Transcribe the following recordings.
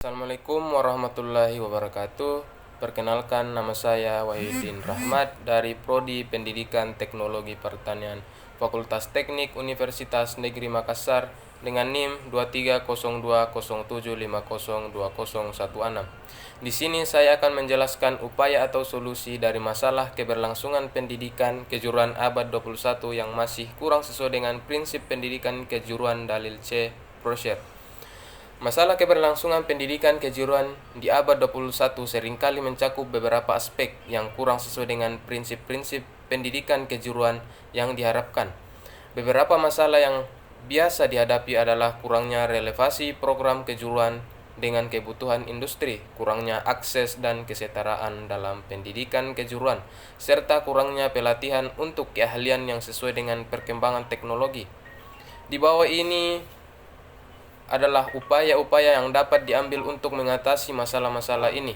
Assalamualaikum warahmatullahi wabarakatuh. Perkenalkan, nama saya Wahyudin Rahmat dari Prodi Pendidikan Teknologi Pertanian Fakultas Teknik Universitas Negeri Makassar dengan NIM 230207502016. Di sini saya akan menjelaskan upaya atau solusi dari masalah keberlangsungan pendidikan kejuruan abad 21 yang masih kurang sesuai dengan prinsip pendidikan kejuruan dalil C. Brosher. Masalah keberlangsungan pendidikan kejuruan di abad 21 seringkali mencakup beberapa aspek yang kurang sesuai dengan prinsip-prinsip pendidikan kejuruan yang diharapkan. Beberapa masalah yang biasa dihadapi adalah kurangnya relevansi program kejuruan dengan kebutuhan industri, kurangnya akses dan kesetaraan dalam pendidikan kejuruan, serta kurangnya pelatihan untuk keahlian yang sesuai dengan perkembangan teknologi. Di bawah ini adalah upaya-upaya yang dapat diambil untuk mengatasi masalah-masalah ini.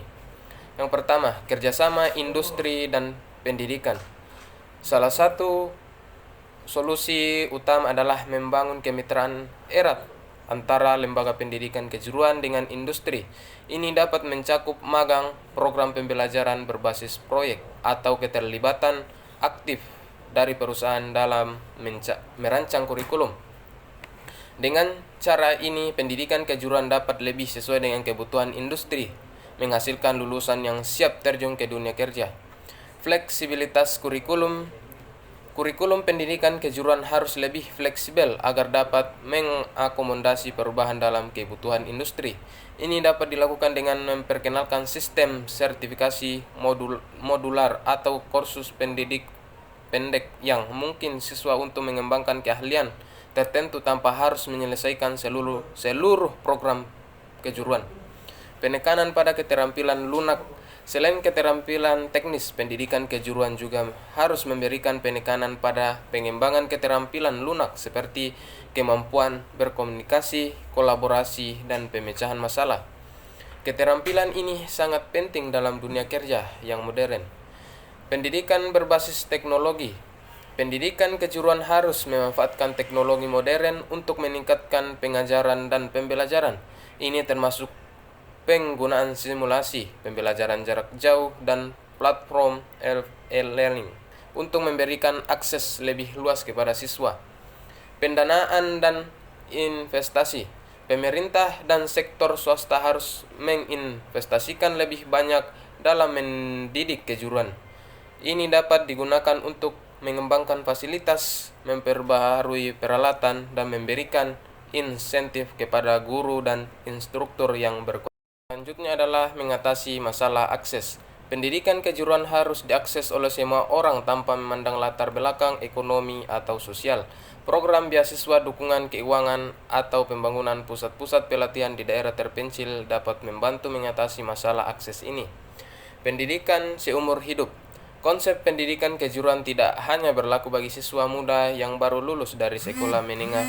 Yang pertama, kerjasama industri dan pendidikan. Salah satu solusi utama adalah membangun kemitraan erat antara lembaga pendidikan kejuruan dengan industri. Ini dapat mencakup magang, program pembelajaran berbasis proyek, atau keterlibatan aktif dari perusahaan dalam merancang kurikulum. Dengan cara ini, pendidikan kejuruan dapat lebih sesuai dengan kebutuhan industri, menghasilkan lulusan yang siap terjun ke dunia kerja. Fleksibilitas kurikulum. Kurikulum pendidikan kejuruan harus lebih fleksibel agar dapat mengakomodasi perubahan dalam kebutuhan industri. Ini dapat dilakukan dengan memperkenalkan sistem sertifikasi modular atau kursus pendidik pendek yang mungkin siswa untuk mengembangkan keahlian tertentu tanpa harus menyelesaikan seluruh program kejuruan. Penekanan pada keterampilan lunak. Selain keterampilan teknis, pendidikan kejuruan juga harus memberikan penekanan pada pengembangan keterampilan lunak seperti kemampuan berkomunikasi, kolaborasi, dan pemecahan masalah. Keterampilan ini sangat penting dalam dunia kerja yang modern. Pendidikan berbasis teknologi. Pendidikan kejuruan harus memanfaatkan teknologi modern untuk meningkatkan pengajaran dan pembelajaran. Ini termasuk penggunaan simulasi, pembelajaran jarak jauh, dan platform e-learning untuk memberikan akses lebih luas kepada siswa. Pendanaan dan investasi. Pemerintah dan sektor swasta harus menginvestasikan lebih banyak dalam mendidik kejuruan. Ini dapat digunakan untuk mengembangkan fasilitas, memperbaharui peralatan, dan memberikan insentif kepada guru dan instruktur yang berkualitas. Selanjutnya adalah mengatasi masalah akses. Pendidikan kejuruan harus diakses oleh semua orang tanpa memandang latar belakang ekonomi atau sosial. Program beasiswa, dukungan keuangan, atau pembangunan pusat-pusat pelatihan di daerah terpencil dapat membantu mengatasi masalah akses ini. Pendidikan seumur hidup. Konsep pendidikan kejuruan tidak hanya berlaku bagi siswa muda yang baru lulus dari sekolah menengah.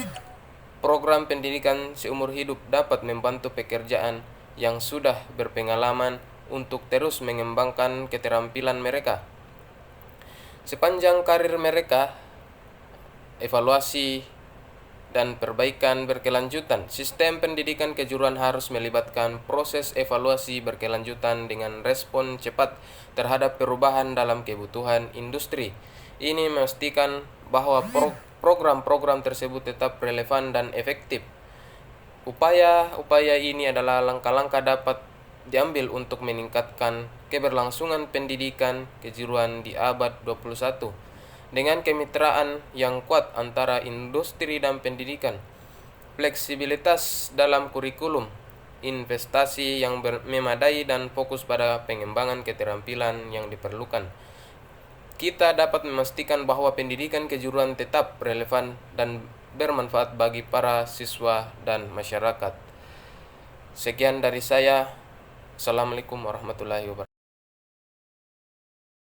Program pendidikan seumur hidup dapat membantu pekerjaan yang sudah berpengalaman untuk terus mengembangkan keterampilan mereka. Sepanjang karir mereka, evaluasi dan perbaikan berkelanjutan. Sistem pendidikan kejuruan harus melibatkan proses evaluasi berkelanjutan dengan respon cepat terhadap perubahan dalam kebutuhan industri. Ini memastikan bahwa program-program tersebut tetap relevan dan efektif. Upaya-upaya ini adalah langkah-langkah dapat diambil untuk meningkatkan keberlangsungan pendidikan kejuruan di abad 21. Dengan kemitraan yang kuat antara industri dan pendidikan, fleksibilitas dalam kurikulum, investasi yang memadai, dan fokus pada pengembangan keterampilan yang diperlukan, kita dapat memastikan bahwa pendidikan kejuruan tetap relevan dan bermanfaat bagi para siswa dan masyarakat. Sekian dari saya. Assalamualaikum warahmatullahi wabarakatuh.